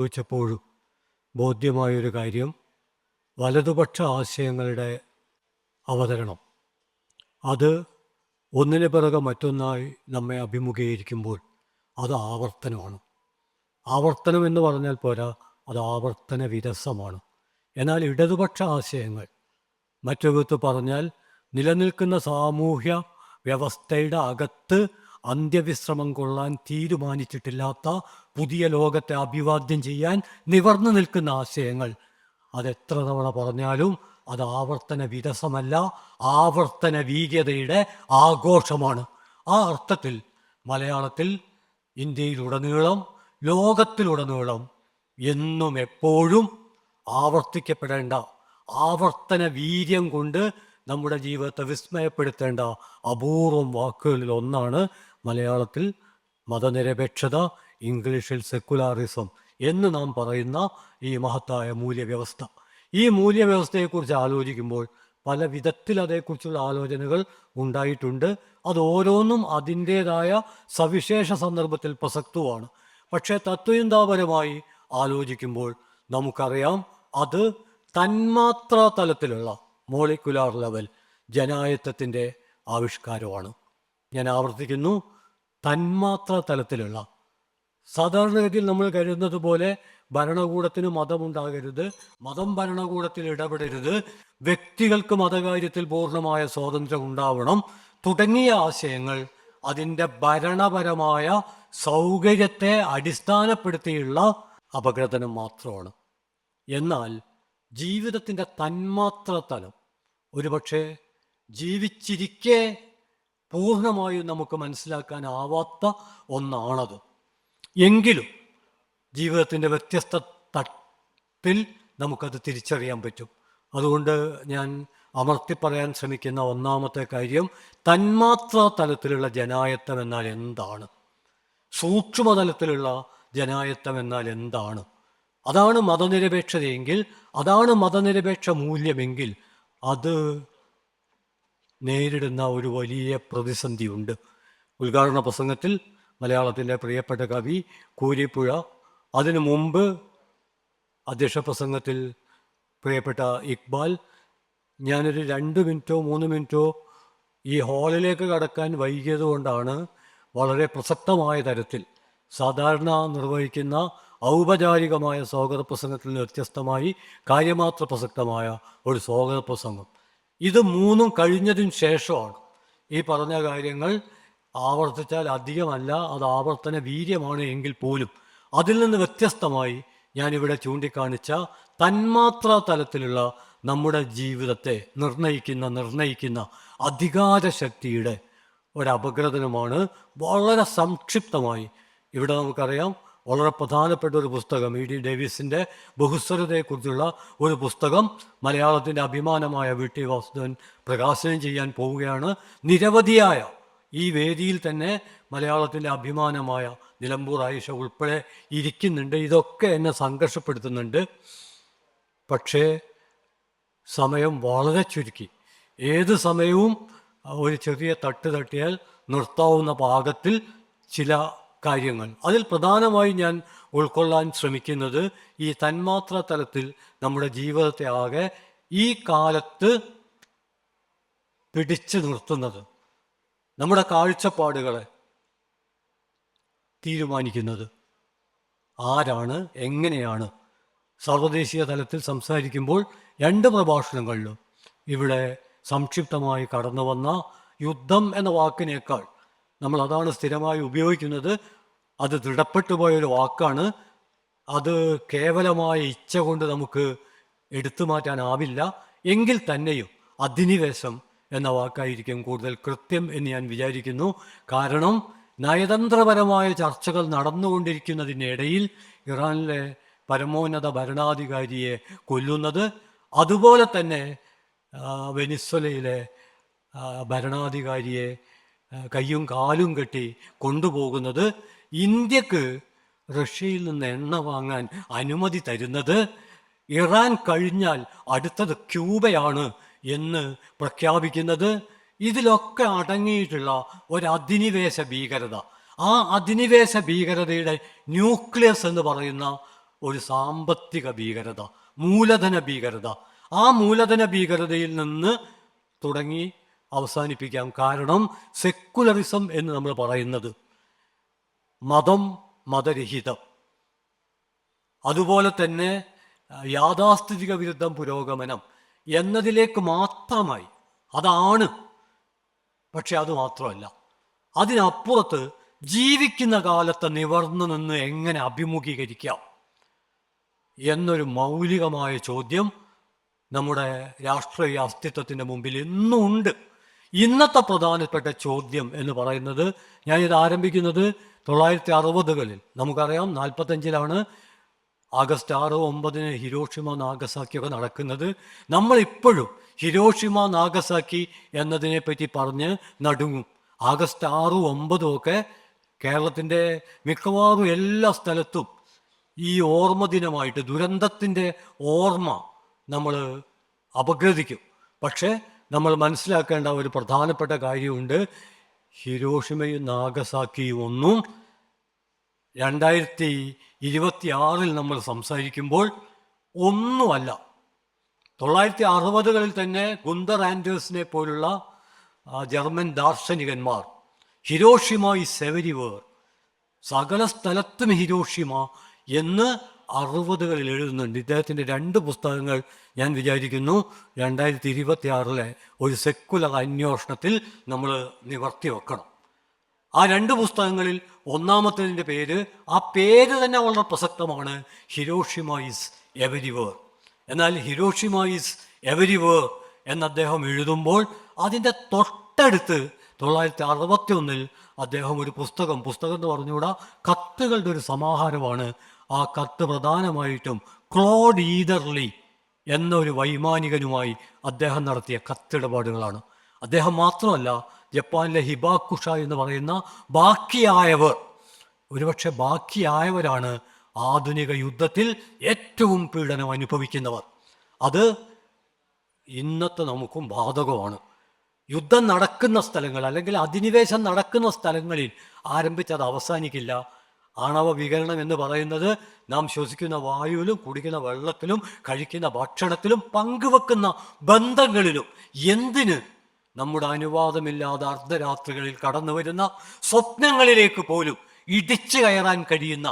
ചോദിച്ചപ്പോഴും ബോധ്യമായൊരു കാര്യം, വലതുപക്ഷ ആശയങ്ങളുടെ അവതരണം അത് ഒന്നിനു പിറകെ മറ്റൊന്നായി നമ്മെ അഭിമുഖീകരിക്കുമ്പോൾ അത് ആവർത്തനമാണ്. ആവർത്തനം എന്ന് പറഞ്ഞാൽ പോരാ, അത് ആവർത്തന വിരസമാണ്. എന്നാൽ ഇടതുപക്ഷ ആശയങ്ങൾ, മറ്റൊരു വിധത്തിൽ പറഞ്ഞാൽ, നിലനിൽക്കുന്ന സാമൂഹ്യ വ്യവസ്ഥയുടെ അകത്ത് അന്ത്യവിശ്രമം കൊള്ളാൻ തീരുമാനിച്ചിട്ടില്ലാത്ത പുതിയ ലോകത്തെ അഭിവാദ്യം ചെയ്യാൻ നിവർന്നു നിൽക്കുന്ന ആശയങ്ങൾ, അതെത്ര തവണ പറഞ്ഞാലും അത് ആവർത്തന വിരസമല്ല, ആവർത്തന വീര്യതയുടെ ആഘോഷമാണ്. ആ അർത്ഥത്തിൽ മലയാളത്തിൽ, ഇന്ത്യയിലുടനീളം, ലോകത്തിലുടനീളം എന്നും എപ്പോഴും ആവർത്തിക്കപ്പെടേണ്ട, ആവർത്തന വീര്യം കൊണ്ട് നമ്മുടെ ജീവിതത്തെ വിസ്മയപ്പെടുത്തേണ്ട അപൂർവം വാക്കുകളിൽ ഒന്നാണ് മലയാളത്തിൽ മതനിരപേക്ഷത, ഇംഗ്ലീഷിൽ സെക്കുലാറിസം എന്ന് നാം പറയുന്ന ഈ മഹത്തായ മൂല്യവ്യവസ്ഥ. ഈ മൂല്യവ്യവസ്ഥയെക്കുറിച്ച് ആലോചിക്കുമ്പോൾ പല വിധത്തിൽ അതേക്കുറിച്ചുള്ള ആലോചനകൾ ഉണ്ടായിട്ടുണ്ട്. അത് ഓരോന്നും അതിൻ്റേതായ സവിശേഷ സന്ദർഭത്തിൽ പ്രസക്തവുമാണ്. പക്ഷേ തത്വചിന്താപരമായി ആലോചിക്കുമ്പോൾ നമുക്കറിയാം, അത് തന്മാത്രാ തലത്തിലുള്ള മോളിക്കുലാർ ലെവൽ ജനായത്വത്തിൻ്റെ ആവിഷ്കാരമാണ്. ഞാൻ ആവർത്തിക്കുന്നു, തന്മാത്രാ തലത്തിലുള്ള. സാധാരണഗതിയിൽ നമ്മൾ കരുതുന്നത് പോലെ ഭരണകൂടത്തിന് മതമുണ്ടാകരുത്, മതം ഭരണകൂടത്തിൽ ഇടപെടരുത്, വ്യക്തികൾക്ക് മതകാര്യത്തിൽ പൂർണ്ണമായ സ്വാതന്ത്ര്യം ഉണ്ടാവണം തുടങ്ങിയ ആശയങ്ങൾ അതിൻ്റെ ഭരണപരമായ സൗകര്യത്തെ അടിസ്ഥാനപ്പെടുത്തിയുള്ള അപഗ്രഥനം മാത്രമാണ്. എന്നാൽ ജീവിതത്തിൻ്റെ തന്മാത്ര തലം ഒരുപക്ഷെ ജീവിച്ചിരിക്കെ പൂർണ്ണമായും നമുക്ക് മനസ്സിലാക്കാനാവാത്ത ഒന്നാണത്. എങ്കിലും ജീവിതത്തിൻ്റെ വ്യത്യസ്ത തട്ടിൽ നമുക്കത് തിരിച്ചറിയാൻ പറ്റും. അതുകൊണ്ട് ഞാൻ അമർത്തി പറയാൻ ശ്രമിക്കുന്ന ഒന്നാമത്തെ കാര്യം, തന്മാത്രാ തലത്തിലുള്ള ജനായത്വം എന്നാൽ എന്താണ്, സൂക്ഷ്മതലത്തിലുള്ള ജനായത്വം എന്നാൽ എന്താണ്. അതാണ് മതനിരപേക്ഷതയെങ്കിൽ, അതാണ് മതനിരപേക്ഷ മൂല്യമെങ്കിൽ അത് നേരിടുന്ന ഒരു വലിയ പ്രതിസന്ധിയുണ്ട്. ഉദ്ഘാടന പ്രസംഗത്തിൽ മലയാളത്തിൻ്റെ പ്രിയപ്പെട്ട കവി കൂരിപ്പുഴ, അതിനു മുമ്പ് അധ്യക്ഷ പ്രസംഗത്തിൽ പ്രിയപ്പെട്ട ഇക്ബാൽ, ഞാനൊരു 2 മിനിറ്റോ 3 മിനിറ്റോ ഈ ഹാളിലേക്ക് കടക്കാൻ വൈകിയത് കൊണ്ടാണ് വളരെ പ്രസക്തമായ തരത്തിൽ സാധാരണ നിർവഹിക്കുന്ന ഔപചാരികമായ സ്വാഗത പ്രസംഗത്തിൽ നിന്ന് വ്യത്യസ്തമായി കാര്യമാത്ര പ്രസക്തമായ ഒരു സ്വാഗത പ്രസംഗം. ഇത് 3 കഴിഞ്ഞതിന് ശേഷമാണ് ഈ പറഞ്ഞ കാര്യങ്ങൾ ആവർത്തിച്ചാൽ അധികമല്ല, അത് ആവർത്തന വീര്യമാണ് എങ്കിൽ പോലും അതിൽ നിന്ന് വ്യത്യസ്തമായി ഞാനിവിടെ ചൂണ്ടിക്കാണിച്ച തന്മാത്രാ തലത്തിലുള്ള നമ്മുടെ ജീവിതത്തെ നിർണയിക്കുന്ന അധികാരശക്തിയുടെ ഒരപഗ്രഥനമാണ്. വളരെ സംക്ഷിപ്തമായി ഇവിടെ നമുക്കറിയാം, വളരെ പ്രധാനപ്പെട്ട ഒരു പുസ്തകം, ഇ.ഡി. ഡേവിസിൻ്റെ ബഹുസ്വരതയെക്കുറിച്ചുള്ള ഒരു പുസ്തകം മലയാളത്തിൻ്റെ അഭിമാനമായ വി.ടി. വാസുദേവൻ പ്രകാശനം ചെയ്യാൻ പോവുകയാണ്. നിരവധിയായ, ഈ വേദിയിൽ തന്നെ മലയാളത്തിൻ്റെ അഭിമാനമായ നിലമ്പൂർ ആയിഷ ഉൾപ്പെടെ ഇരിക്കുന്നുണ്ട്. ഇതൊക്കെ എന്നെ സംഘർഷപ്പെടുത്തുന്നുണ്ട്. പക്ഷേ സമയം വളരെ ചുരുക്കി, ഏത് സമയവും ഒരു ചെറിയ തട്ടിയാൽ നിർത്താവുന്ന പാകത്തിൽ ചില കാര്യങ്ങൾ. അതിൽ പ്രധാനമായി ഞാൻ ഉൾക്കൊള്ളാൻ ശ്രമിക്കുന്നത് ഈ തന്മാത്രാ തലത്തിൽ നമ്മുടെ ജീവിതത്തെ ആകെ ഈ കാലത്ത് പിടിച്ചു നിർത്തുന്നത്, നമ്മുടെ കാഴ്ചപ്പാടുകളെ തീരുമാനിക്കുന്നത് ആരാണ്, എങ്ങനെയാണ്. സർവദേശീയ തലത്തിൽ സംസാരിക്കുമ്പോൾ 2 പ്രഭാഷണങ്ങളിലും ഇവിടെ സംക്ഷിപ്തമായി കടന്നു വന്ന യുദ്ധം എന്ന വാക്കിനേക്കാൾ നമ്മൾ അതാണ് സ്ഥിരമായി ഉപയോഗിക്കുന്നത്. അത് ദൃഢപ്പെട്ടു പോയൊരു വാക്കാണ്. അത് കേവലമായ ഇച്ഛ കൊണ്ട് നമുക്ക് എടുത്തു മാറ്റാനാവില്ല. എങ്കിൽ തന്നെയും അധിനിവേശം എന്ന വാക്കായിരിക്കും കൂടുതൽ കൃത്യം എന്ന് ഞാൻ വിചാരിക്കുന്നു. കാരണം നയതന്ത്രപരമായ ചർച്ചകൾ നടന്നുകൊണ്ടിരിക്കുന്നതിനിടയിൽ ഇറാനിലെ പരമോന്നത ഭരണാധികാരിയെ കൊല്ലുന്നത്, അതുപോലെ തന്നെ വെനിസ്വലയിലെ ഭരണാധികാരിയെ കയ്യും കാലും കെട്ടി കൊണ്ടുപോകുന്നത്, ഇന്ത്യക്ക് റഷ്യയിൽ നിന്ന് എണ്ണ വാങ്ങാൻ അനുമതി തരുന്നത്, ഇറാൻ കഴിഞ്ഞാൽ അടുത്തത് ക്യൂബയാണ് എന്ന് പ്രഖ്യാപിക്കുന്നത്, ഇതിലൊക്കെ അടങ്ങിയിട്ടുള്ള ഒരു അധിനിവേശ ഭീകരത. ആ അധിനിവേശ ഭീകരതയുടെ ന്യൂക്ലിയസ് എന്ന് പറയുന്ന ഒരു സാമ്പത്തിക ഭീകരത, മൂലധന ഭീകരത. ആ മൂലധന ഭീകരതയിൽ നിന്ന് തുടങ്ങി അവസാനിപ്പിക്കാം. കാരണം സെക്കുലറിസം എന്ന് നമ്മൾ പറയുന്നത് മതം, മതരഹിതം, അതുപോലെ തന്നെ യാഥാസ്ഥിതിക വിരുദ്ധം, പുരോഗമനം എന്നതിലേക്ക് മാത്രമായി. അതാണ്. പക്ഷെ അത് മാത്രമല്ല, അതിനപ്പുറത്ത് ജീവിക്കുന്ന കാലത്ത് നിവർന്നു നിന്ന് എങ്ങനെ അഭിമുഖീകരിക്കാം എന്നൊരു മൗലികമായ ചോദ്യം നമ്മുടെ രാഷ്ട്രീയ അസ്തിത്വത്തിൻ്റെ മുമ്പിൽ ഇന്നും ഉണ്ട്. ഇന്നത്തെ പ്രധാനപ്പെട്ട ചോദ്യം എന്ന് പറയുന്നത്, ഞാനിത് ആരംഭിക്കുന്നത് 1960-കളിൽ. നമുക്കറിയാം 45-ലാണ് ആഗസ്റ്റ് 6, 9 ഹിരോഷിമ നാഗസാക്കിയൊക്കെ നടക്കുന്നത്. നമ്മളിപ്പോഴും ഹിരോഷിമ നാഗസാക്കി എന്നതിനെപ്പറ്റി പറഞ്ഞ് നടുങ്ങും. ആഗസ്റ്റ് 6, 9 ഒക്കെ കേരളത്തിൻ്റെ മിക്കവാറും എല്ലാ സ്ഥലത്തും ഈ ഓർമ്മ ദിനമായിട്ട് ദുരന്തത്തിൻ്റെ ഓർമ്മ നമ്മൾ അപഗ്രഥിക്കും. പക്ഷേ നമ്മൾ മനസ്സിലാക്കേണ്ട ഒരു പ്രധാനപ്പെട്ട കാര്യമുണ്ട്. ഹിരോഷിമയും നാഗസാക്കിയും ഒന്നും 2026 നമ്മൾ സംസാരിക്കുമ്പോൾ ഒന്നുമല്ല. 1960-കളിൽ തന്നെ ഗുന്തർ ആൻഡേഴ്സിനെ പോലുള്ള ജർമ്മൻ ദാർശനികന്മാർ ഹിരോഷിമ ഈസ് എവരിവേർ, സകല സ്ഥലത്തും ഹിരോഷിമ എന്ന് 60-കളിൽ എഴുതുന്നുണ്ട്. ഇദ്ദേഹത്തിൻ്റെ 2 പുസ്തകങ്ങൾ ഞാൻ വിചാരിക്കുന്നു 2026 ഒരു സെക്കുലർ അന്വേഷണത്തിൽ നമ്മൾ നിവർത്തി വെക്കണം. ആ 2 പുസ്തകങ്ങളിൽ ഒന്നാമത്തേതിൻ്റെ പേര്, ആ പേര് തന്നെ വളരെ പ്രസക്തമാണ്, ഹിരോഷിമ ഈസ് എവരിവേർ. എന്നാൽ ഹിരോഷിമ ഈസ് എവരിവേർ എന്ന് അദ്ദേഹം എഴുതുമ്പോൾ അതിൻ്റെ തൊട്ടടുത്ത് 1961 അദ്ദേഹം ഒരു പുസ്തകം എന്ന് പറഞ്ഞുകൂടാ, കത്തുകളുടെ ഒരു സമാഹാരമാണ്. ആ കത്ത് പ്രധാനമായിട്ടും ക്ലോഡ് ഈദർലി എന്നൊരു വൈമാനികനുമായി അദ്ദേഹം നടത്തിയ കത്തിടപാടുകളാണ്. അദ്ദേഹം മാത്രമല്ല, ജപ്പാനിലെ ഹിബാക്കുഷ എന്ന് പറയുന്ന ബാക്കിയായവർ, ഒരുപക്ഷെ ബാക്കിയായവരാണ് ആധുനിക യുദ്ധത്തിൽ ഏറ്റവും പീഡനം അനുഭവിക്കുന്നവർ. അത് ഇന്നത്തെ നമുക്കും ബാധകമാണ്. യുദ്ധം നടക്കുന്ന സ്ഥലങ്ങൾ അല്ലെങ്കിൽ അധിനിവേശം നടക്കുന്ന സ്ഥലങ്ങളിൽ ആരംഭിച്ചത് അവസാനിക്കില്ല. ആണവ വികരണം എന്ന് പറയുന്നത് നാം ശ്വസിക്കുന്ന വായുവിലും കുടിക്കുന്ന വെള്ളത്തിലും കഴിക്കുന്ന ഭക്ഷണത്തിലും പങ്കുവെക്കുന്ന ബന്ധങ്ങളിലും, എന്തിന് നമ്മുടെ അനുവാദമില്ലാതെ അർദ്ധരാത്രികളിൽ കടന്നു വരുന്ന സ്വപ്നങ്ങളിലേക്ക് പോലും ഇടിച്ചു കയറാൻ കഴിയുന്ന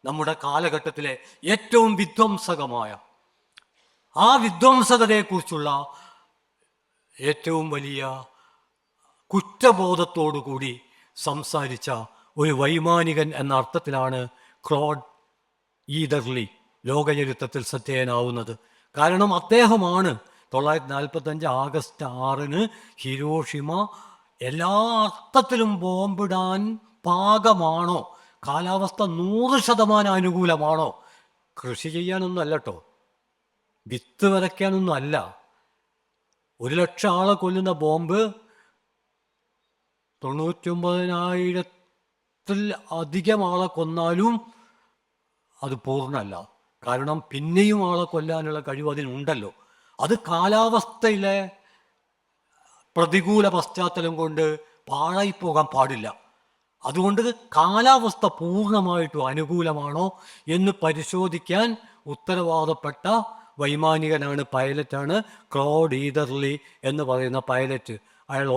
നമ്മുടെ കാലഘട്ടത്തിലെ ഏറ്റവും വിധ്വംസകമായ ആ വിധ്വംസകതയെക്കുറിച്ചുള്ള ഏറ്റവും വലിയ കുറ്റബോധത്തോടു കൂടി സംസാരിച്ച ഒരു വൈമാനികൻ എന്ന അർത്ഥത്തിലാണ് ക്ലോഡ് ഈദർലി ലോകചരിത്രത്തിൽ ശ്രദ്ധേയനാവുന്നത്. കാരണം അദ്ദേഹമാണ് 1945 ആഗസ്റ്റ് 6 ഹിരോഷിമ എല്ലാ അർത്ഥത്തിലും ബോംബിടാൻ പാകമാണോ, കാലാവസ്ഥ 100% അനുകൂലമാണോ, കൃഷി ചെയ്യാനൊന്നും അല്ല കേട്ടോ, വിത്ത് വിതയ്ക്കാനൊന്നും അല്ല, 1,00,000 ആളെ കൊല്ലുന്ന ബോംബ് 99,000-ൽ അധികം ആളെ കൊന്നാലും അത് പൂർണ്ണമല്ല. കാരണം പിന്നെയും ആളെ കൊല്ലാനുള്ള കഴിവ് അതിനുണ്ടല്ലോ. അത് കാലാവസ്ഥയിലെ പ്രതികൂല പശ്ചാത്തലം കൊണ്ട് പാഴായിപ്പോകാൻ പാടില്ല. അതുകൊണ്ട് കാലാവസ്ഥ പൂർണ്ണമായിട്ടും അനുകൂലമാണോ എന്ന് പരിശോധിക്കാൻ ഉത്തരവാദപ്പെട്ട വൈമാനികനാണ്, പൈലറ്റാണ് ക്ലോഡ് ഈദർലി എന്ന് പറയുന്ന പൈലറ്റ്. അയാൾ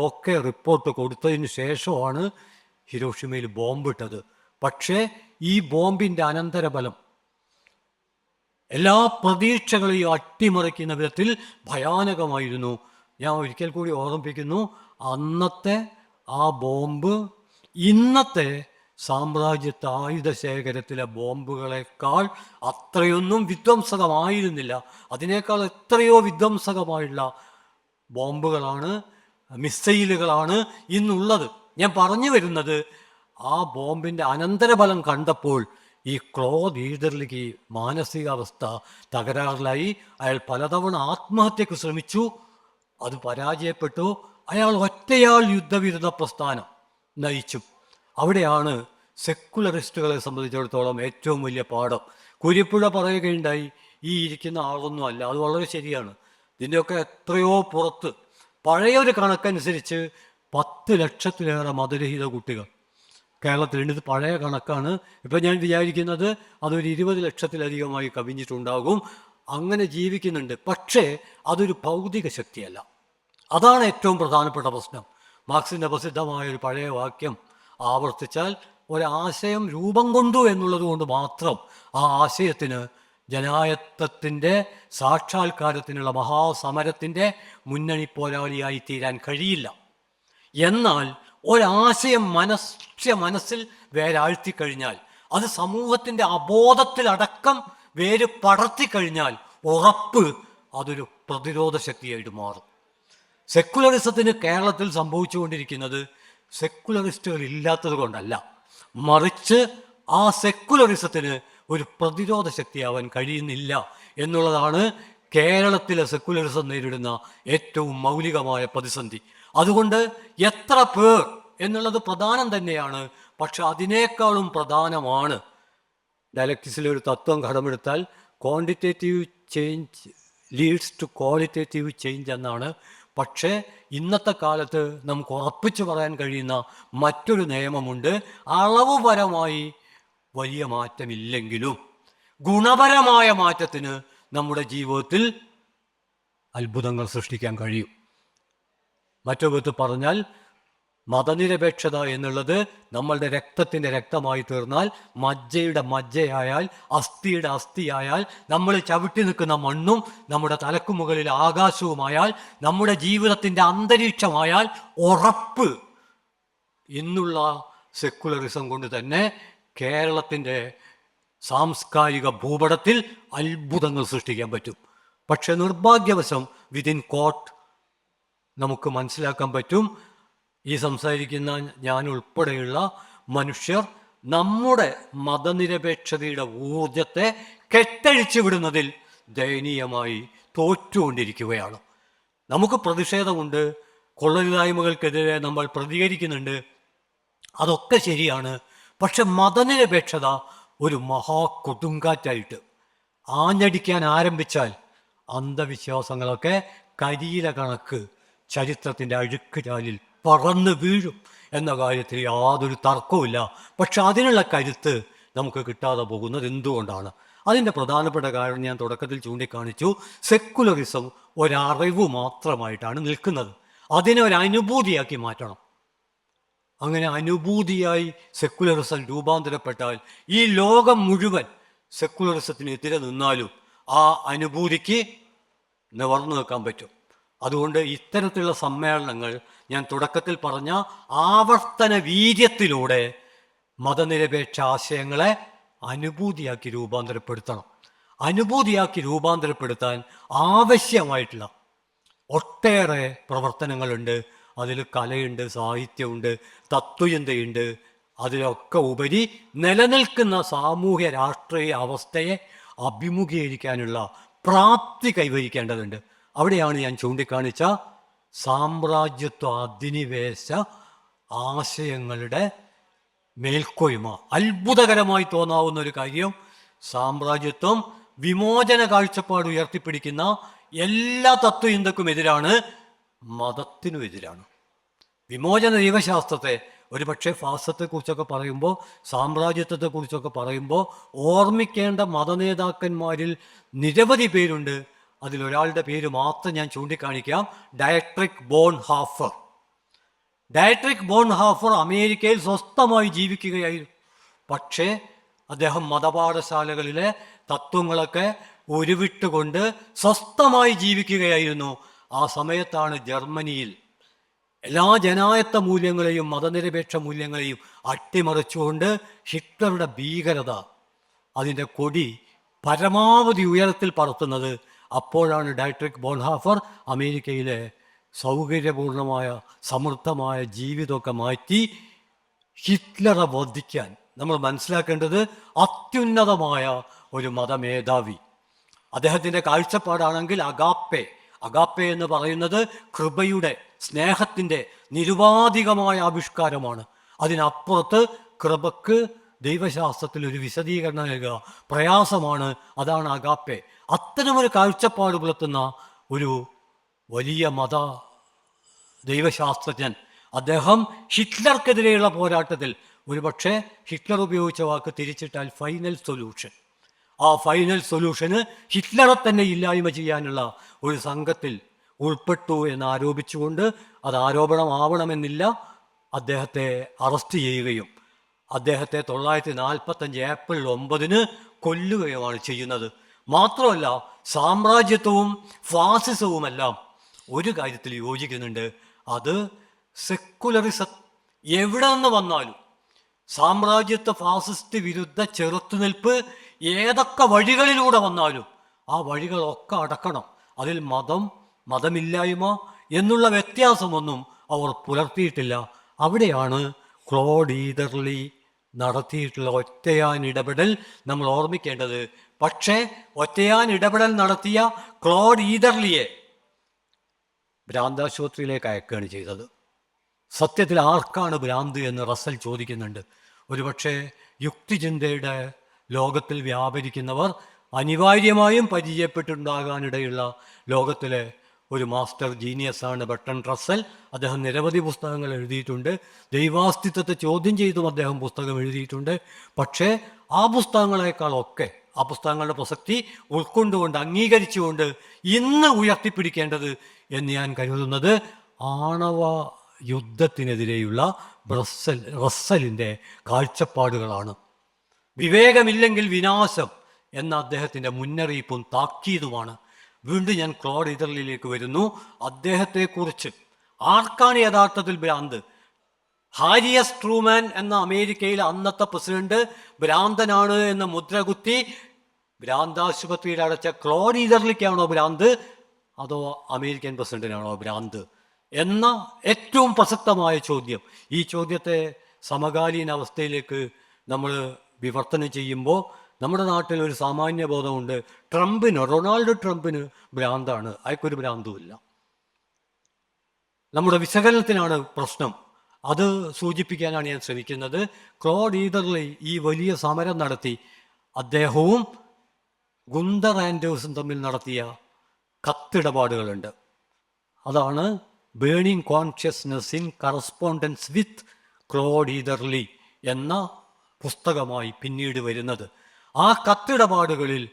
റിപ്പോർട്ട് കൊടുത്തതിന് ശേഷമാണ് ഹിരോഷിമയിൽ ബോംബിട്ടത്. പക്ഷേ ഈ ബോംബിൻ്റെ അനന്തരഫലം എല്ലാ പ്രതീക്ഷകളെയും അട്ടിമറിക്കുന്ന വിധത്തിൽ ഭയാനകമായിരുന്നു. ഞാൻ ഒരിക്കൽ കൂടി ഓർമ്മിപ്പിക്കുന്നു, അന്നത്തെ ആ ബോംബ് ഇന്നത്തെ സാമ്രാജ്യത്തെ ആയുധശേഖരത്തിലെ ബോംബുകളെക്കാൾ അത്രയൊന്നും വിധ്വംസകമായിരുന്നില്ല. അതിനേക്കാൾ എത്രയോ വിധ്വംസകമായുള്ള ബോംബുകളാണ്, മിസൈലുകളാണ് ഇന്നുള്ളത്. ഞാൻ പറഞ്ഞു വരുന്നത്, ആ ബോംബിൻ്റെ അനന്തരഫലം കണ്ടപ്പോൾ ഈ ക്ലോഡ് ഈദർലിക്ക് മാനസികാവസ്ഥ തകരാറിലായി. അയാൾ പലതവണ ആത്മഹത്യക്ക് ശ്രമിച്ചു, അത് പരാജയപ്പെട്ടു. അയാൾ ഒറ്റയാൾ യുദ്ധവിരുദ്ധ പ്രസ്ഥാനം നയിച്ചു. അവിടെയാണ് സെക്കുലറിസ്റ്റുകളെ സംബന്ധിച്ചിടത്തോളം ഏറ്റവും വലിയ പാഠം. കുരിപ്പുഴ പറയുകയുണ്ടായി, ഈ ഇരിക്കുന്ന ആളൊന്നും അല്ല. അത് വളരെ ശരിയാണ്. ഇതിൻ്റെയൊക്കെ എത്രയോ പുറത്ത് പഴയൊരു കണക്കനുസരിച്ച് 10 ലക്ഷത്തിലേറെ മതരഹിത കുട്ടികൾ കേരളത്തിലുണ്ട്. ഇത് പഴയ കണക്കാണ്. ഇപ്പം ഞാൻ വിചാരിക്കുന്നത് അതൊരു 20 ലക്ഷത്തിലധികമായി കവിഞ്ഞിട്ടുണ്ടാകും. അങ്ങനെ ജീവിക്കുന്നുണ്ട്. പക്ഷേ അതൊരു ഭൗതിക ശക്തിയല്ല. അതാണ് ഏറ്റവും പ്രധാനപ്പെട്ട പ്രശ്നം. മാർക്സിൻ്റെ പ്രസിദ്ധമായ ഒരു പഴയ വാക്യം ആവർത്തിച്ചാൽ, ഒരാശയം രൂപം കൊണ്ടു എന്നുള്ളത് കൊണ്ട് മാത്രം ആ ആശയത്തിന് ജനായത്തത്തിൻ്റെ സാക്ഷാത്കാരത്തിനുള്ള മഹാസമരത്തിൻ്റെ മുന്നണി പോരാളിയായി തീരാൻ കഴിയില്ല. എന്നാൽ ഒരാശയം മനസ്സിൽ വേരാഴ്ത്തിക്കഴിഞ്ഞാൽ, അത് സമൂഹത്തിൻ്റെ അബോധത്തിലടക്കം വേര് പടർത്തിക്കഴിഞ്ഞാൽ ഉറപ്പ് അതൊരു പ്രതിരോധ ശക്തിയായിട്ട് മാറും. സെക്കുലറിസത്തിന് കേരളത്തിൽ സംഭവിച്ചുകൊണ്ടിരിക്കുന്നത് സെക്കുലറിസ്റ്റുകൾ ഇല്ലാത്തത് കൊണ്ടല്ല, മറിച്ച് ആ സെക്കുലറിസത്തിന് ഒരു പ്രതിരോധ ശക്തിയാവാൻ കഴിയുന്നില്ല എന്നുള്ളതാണ് കേരളത്തിലെ സെക്കുലറിസം നേരിടുന്ന ഏറ്റവും മൗലികമായ പ്രതിസന്ധി. അതുകൊണ്ട് എത്ര പേർ എന്നുള്ളത് പ്രധാനം തന്നെയാണ്. പക്ഷെ അതിനേക്കാളും പ്രധാനമാണ്, ഡയലക്റ്റിക്സിലെ ഒരു തത്വം കടമെടുത്താൽ quantitative change leads to qualitative change എന്നാണ്. പക്ഷേ ഇന്നത്തെ കാലത്ത് നമുക്ക് ഉറപ്പിച്ചു പറയാൻ കഴിയുന്ന മറ്റൊരു നിയമമുണ്ട്. അളവുപരമായി വലിയ മാറ്റമില്ലെങ്കിലും ഗുണപരമായ മാറ്റത്തിന് നമ്മുടെ ജീവിതത്തിൽ അത്ഭുതങ്ങൾ സൃഷ്ടിക്കാൻ കഴിയും. മറ്റൊരു വിധത്തിൽ പറഞ്ഞാൽ, മതനിരപേക്ഷത എന്നുള്ളത് നമ്മളുടെ രക്തത്തിൻ്റെ രക്തമായി തീർന്നാൽ, മജ്ജയുടെ മജ്ജയായാൽ, അസ്ഥിയുടെ അസ്ഥിയായാൽ, നമ്മൾ ചവിട്ടി നിൽക്കുന്ന മണ്ണും നമ്മുടെ തലക്കു മുകളിൽ ആകാശവുമായാൽ, നമ്മുടെ ജീവിതത്തിൻ്റെ അന്തരീക്ഷമായാൽ, ഉറപ്പ് ഇന്നുള്ള സെക്കുലറിസം കൊണ്ട് തന്നെ കേരളത്തിൻ്റെ സാംസ്കാരിക ഭൂപടത്തിൽ അത്ഭുതങ്ങൾ സൃഷ്ടിക്കാൻ പറ്റും. പക്ഷെ നിർഭാഗ്യവശം വിതിൻ കോട്ട് നമുക്ക് മനസ്സിലാക്കാൻ പറ്റും, ഈ സംസാരിക്കുന്ന ഞാൻ ഉൾപ്പെടെയുള്ള മനുഷ്യർ നമ്മുടെ മതനിരപേക്ഷതയുടെ ഊർജത്തെ കെട്ടഴിച്ചു വിടുന്നതിൽ ദയനീയമായി തോറ്റുകൊണ്ടിരിക്കുകയാണ്. നമുക്ക് പ്രതിഷേധമുണ്ട്, കൊള്ളരുതായ്മകൾക്കെതിരെ നമ്മൾ പ്രതികരിക്കുന്നുണ്ട്, അതൊക്കെ ശരിയാണ്. പക്ഷെ മതനിരപേക്ഷത ഒരു മഹാകൊടുങ്കാറ്റായിട്ട് ആഞ്ഞടിക്കാൻ ആരംഭിച്ചാൽ അന്ധവിശ്വാസങ്ങളൊക്കെ കരിയില കണക്ക് ചരിത്രത്തിൻ്റെ അഴുക്ക് ചാലിൽ പറന്ന് വീഴും എന്ന കാര്യത്തിൽ യാതൊരു തർക്കവുമില്ല. പക്ഷെ അതിനുള്ള കരുത്ത് നമുക്ക് കിട്ടാതെ പോകുന്നത് എന്തുകൊണ്ടാണ്? അതിൻ്റെ പ്രധാനപ്പെട്ട കാരണം ഞാൻ തുടക്കത്തിൽ ചൂണ്ടിക്കാണിച്ചു. സെക്കുലറിസം ഒരറിവ് മാത്രമായിട്ടാണ് നിൽക്കുന്നത്. അതിനെ ഒരു അനുഭൂതിയാക്കി മാറ്റണം. അങ്ങനെ അനുഭൂതിയായി സെക്കുലറിസം രൂപാന്തരപ്പെട്ടാൽ ഈ ലോകം മുഴുവൻ സെക്കുലറിസത്തിന് എതിരെ നിന്നാലും ആ അനുഭൂതിക്ക് നിവർന്നു നിൽക്കാൻ പറ്റും. അതുകൊണ്ട് ഇത്തരത്തിലുള്ള സമ്മേളനങ്ങൾ ഞാൻ തുടക്കത്തിൽ പറഞ്ഞ ആവർത്തന വീര്യത്തിലൂടെ മതനിരപേക്ഷ ആശയങ്ങളെ അനുഭൂതിയാക്കി രൂപാന്തരപ്പെടുത്തണം. അനുഭൂതിയാക്കി രൂപാന്തരപ്പെടുത്താൻ ആവശ്യമായിട്ടുള്ള ഒട്ടേറെ പ്രവർത്തനങ്ങളുണ്ട്. അതിൽ കലയുണ്ട്, സാഹിത്യമുണ്ട്, തത്വചിന്തയുണ്ട്. അതിലൊക്കെ ഉപരി നിലനിൽക്കുന്ന സാമൂഹ്യ രാഷ്ട്രീയ അവസ്ഥയെ അഭിമുഖീകരിക്കാനുള്ള പ്രാപ്തി കൈവരിക്കേണ്ടതുണ്ട്. അവിടെയാണ് ഞാൻ ചൂണ്ടിക്കാണിച്ച സാമ്രാജ്യത്വ അധിനിവേശ ആശയങ്ങളുടെ മേൽക്കോയ്മ. അത്ഭുതകരമായി തോന്നാവുന്ന ഒരു കാര്യം, സാമ്രാജ്യത്വം വിമോചന കാഴ്ചപ്പാട് ഉയർത്തിപ്പിടിക്കുന്ന എല്ലാ തത്വചിന്തക്കും എതിരാണ്, മതത്തിനും എതിരാണ്. വിമോചന ദൈവശാസ്ത്രത്തെ ഒരുപക്ഷെ ഫാസത്തെക്കുറിച്ചൊക്കെ പറയുമ്പോൾ, സാമ്രാജ്യത്വത്തെക്കുറിച്ചൊക്കെ പറയുമ്പോൾ ഓർമ്മിക്കേണ്ട മതനേതാക്കന്മാരിൽ നിരവധി പേരുണ്ട്. അതിലൊരാളുടെ പേര് മാത്രം ഞാൻ ചൂണ്ടിക്കാണിക്കാം, ഡയട്രിക് ബോൺഹാഫർ. ഡയട്രിക് ബോൺഹാഫർ അമേരിക്കയിൽ സ്വസ്ഥമായി ജീവിക്കുകയായിരുന്നു. പക്ഷേ അദ്ദേഹം മതപാഠശാലകളിലെ തത്വങ്ങളൊക്കെ ഉരുവിട്ടുകൊണ്ട് സ്വസ്ഥമായി ജീവിക്കുകയായിരുന്നു. ആ സമയത്താണ് ജർമ്മനിയിൽ എല്ലാ ജനായത്ത മൂല്യങ്ങളെയും മതനിരപേക്ഷ മൂല്യങ്ങളെയും അട്ടിമറിച്ചുകൊണ്ട് ഹിറ്റ്ലറുടെ ഭീകരത, അതിൻ്റെ കൊടി പരമാവധി ഉയരത്തിൽ പറത്തുന്നത്. അപ്പോഴാണ് ഡയട്രിക് ബോൺഹാഫർ അമേരിക്കയിലെ സൗകര്യപൂർണമായ സമൃദ്ധമായ ജീവിതമൊക്കെ മാറ്റി ഹിറ്റ്ലറെ വധിക്കാൻ. നമ്മൾ മനസ്സിലാക്കേണ്ടത് അത്യുന്നതമായ ഒരു മതമേധാവി. അദ്ദേഹത്തിൻ്റെ കാഴ്ചപ്പാടാണെങ്കിൽ അഗാപ്പെ. അഗാപ്പെ എന്ന് പറയുന്നത് കൃപയുടെ, സ്നേഹത്തിൻ്റെ നിരുപാധികമായ ആവിഷ്കാരമാണ്. അതിനപ്പുറത്ത് കൃപക്ക് ദൈവശാസ്ത്രത്തിൽ ഒരു വിശദീകരണം നൽകുക പ്രയാസമാണ്. അതാണ് അഗാപ്പെ. അത്തരമൊരു കാഴ്ചപ്പാട് പുലർത്തുന്ന ഒരു വലിയ ദൈവശാസ്ത്രജ്ഞൻ അദ്ദേഹം ഹിറ്റ്ലർക്കെതിരെയുള്ള പോരാട്ടത്തിൽ ഒരുപക്ഷെ ഹിറ്റ്ലർ ഉപയോഗിച്ച വാക്ക് തിരിച്ചിട്ടാൽ ഫൈനൽ സൊല്യൂഷൻ. ആ ഫൈനൽ സൊല്യൂഷന് ഹിറ്റ്ലറെ തന്നെ ഇല്ലായ്മ ചെയ്യാനുള്ള ഒരു സംഘത്തിൽ ഉൾപ്പെട്ടു എന്ന് ആരോപിച്ചുകൊണ്ട്, അത് ആരോപണമാവണമെന്നില്ല, അദ്ദേഹത്തെ അറസ്റ്റ് ചെയ്യുകയും അദ്ദേഹത്തെ 1945 ഏപ്രിൽ 9 കൊല്ലുകയുമാണ് ചെയ്യുന്നത്. മാത്രമല്ല, സാമ്രാജ്യത്വവും ഫാസിസവുമെല്ലാം ഒരു കാര്യത്തിൽ യോജിക്കുന്നുണ്ട്. അത് സെക്കുലറിസം എവിടെ നിന്ന് വന്നാലും, സാമ്രാജ്യത്വ ഫാസിസ്റ്റ് വിരുദ്ധ ചെറുത്തുനിൽപ്പ് ഏതൊക്കെ വഴികളിലൂടെ വന്നാലും ആ വഴികളൊക്കെ അടക്കണം. അതിൽ മതമില്ലായ്മ എന്നുള്ള വ്യത്യാസമൊന്നും അവർ പുലർത്തിയിട്ടില്ല. അവിടെയാണ് ക്ലോഡ് ഈദർലി നടത്തിയിട്ടുള്ള ഒറ്റയാൻ ഇടപെടൽ നമ്മൾ ഓർമ്മിക്കേണ്ടത്. പക്ഷേ ഒറ്റയാൻ ഇടപെടൽ നടത്തിയ ക്ലോഡ് ഈദർലിയെ ഭ്രാന്താശുപത്രിയിലേക്ക് അയക്കുകയാണ് ചെയ്തത്. സത്യത്തിൽ ആർക്കാണ് ഭ്രാന്ത് എന്ന് റസൽ ചോദിക്കുന്നുണ്ട്. ഒരുപക്ഷെ യുക്തിചിന്തയുടെ ലോകത്തിൽ വ്യാപരിക്കുന്നവർ അനിവാര്യമായും പരിചയപ്പെട്ടുണ്ടാകാനിടയുള്ള ലോകത്തിലെ ഒരു മാസ്റ്റർ ജീനിയസാണ് ബർട്രൻഡ് റസൽ. അദ്ദേഹം നിരവധി പുസ്തകങ്ങൾ എഴുതിയിട്ടുണ്ട്. ദൈവാസ്തിത്വത്തെ ചോദ്യം ചെയ്തും അദ്ദേഹം പുസ്തകം എഴുതിയിട്ടുണ്ട്. പക്ഷേ ആ പുസ്തകങ്ങളെക്കാളൊക്കെ, ആ പുസ്തകങ്ങളുടെ പ്രസക്തി ഉൾക്കൊണ്ടുകൊണ്ട്, അംഗീകരിച്ചുകൊണ്ട് ഇന്ന് ഉയർത്തിപ്പിടിക്കേണ്ടത് എന്ന് ഞാൻ കരുതുന്നത് ആണവ യുദ്ധത്തിനെതിരെയുള്ള റസ്സലിൻ്റെ കാഴ്ചപ്പാടുകളാണ്. വിവേകമില്ലെങ്കിൽ വിനാശം എന്ന അദ്ദേഹത്തിൻ്റെ മുന്നറിയിപ്പും താക്കീതുമാണ്. വീണ്ടും ഞാൻ ക്ലോഡ് ഈദർലിയിലേക്ക് വരുന്നു. അദ്ദേഹത്തെക്കുറിച്ച് ആർക്കാണ് യഥാർത്ഥത്തിൽ ഭ്രാന്ത്? ഹാരി എസ് ട്രൂമാൻ എന്ന അമേരിക്കയിലെ അന്നത്തെ പ്രസിഡന്റ് ഭ്രാന്തനാണ് എന്ന മുദ്രകുത്തി ഭ്രാന്താശുപത്രിയിൽ അടച്ച ക്ലോഡ് ഈദർലിക്കാണോ ഭ്രാന്ത്, അതോ അമേരിക്കൻ പ്രസിഡന്റിനാണോ ഭ്രാന്ത് എന്ന ഏറ്റവും പ്രസക്തമായ ചോദ്യം. ഈ ചോദ്യത്തെ സമകാലീന അവസ്ഥയിലേക്ക് നമ്മൾ വിവർത്തനം ചെയ്യുമ്പോൾ നമ്മുടെ നാട്ടിൽ ഒരു സാമാന്യ ബോധമുണ്ട്. റൊണാൾഡ് ട്രംപിന് ഭ്രാന്താണ്, അയാൾക്കൊരു ഭ്രാന്തുമില്ല. നമ്മുടെ വിശകലനത്തിനാണ് പ്രശ്നം. അത് സൂചിപ്പിക്കാനാണ് ഞാൻ ശ്രമിക്കുന്നത്. ക്ലോഡ് ഈദർലി ഈ വലിയ സമരം നടത്തി. അദ്ദേഹവും ഗുന്തർ ആൻഡേഴ്സും തമ്മിൽ നടത്തിയ കത്തിടപാടുകളുണ്ട്. അതാണ് burning consciousness in correspondence with Claude Eatherly എന്ന പുസ്തകമായി പിന്നീട് വരുന്നത്. ആ കത്തിടപാടുകളിൽ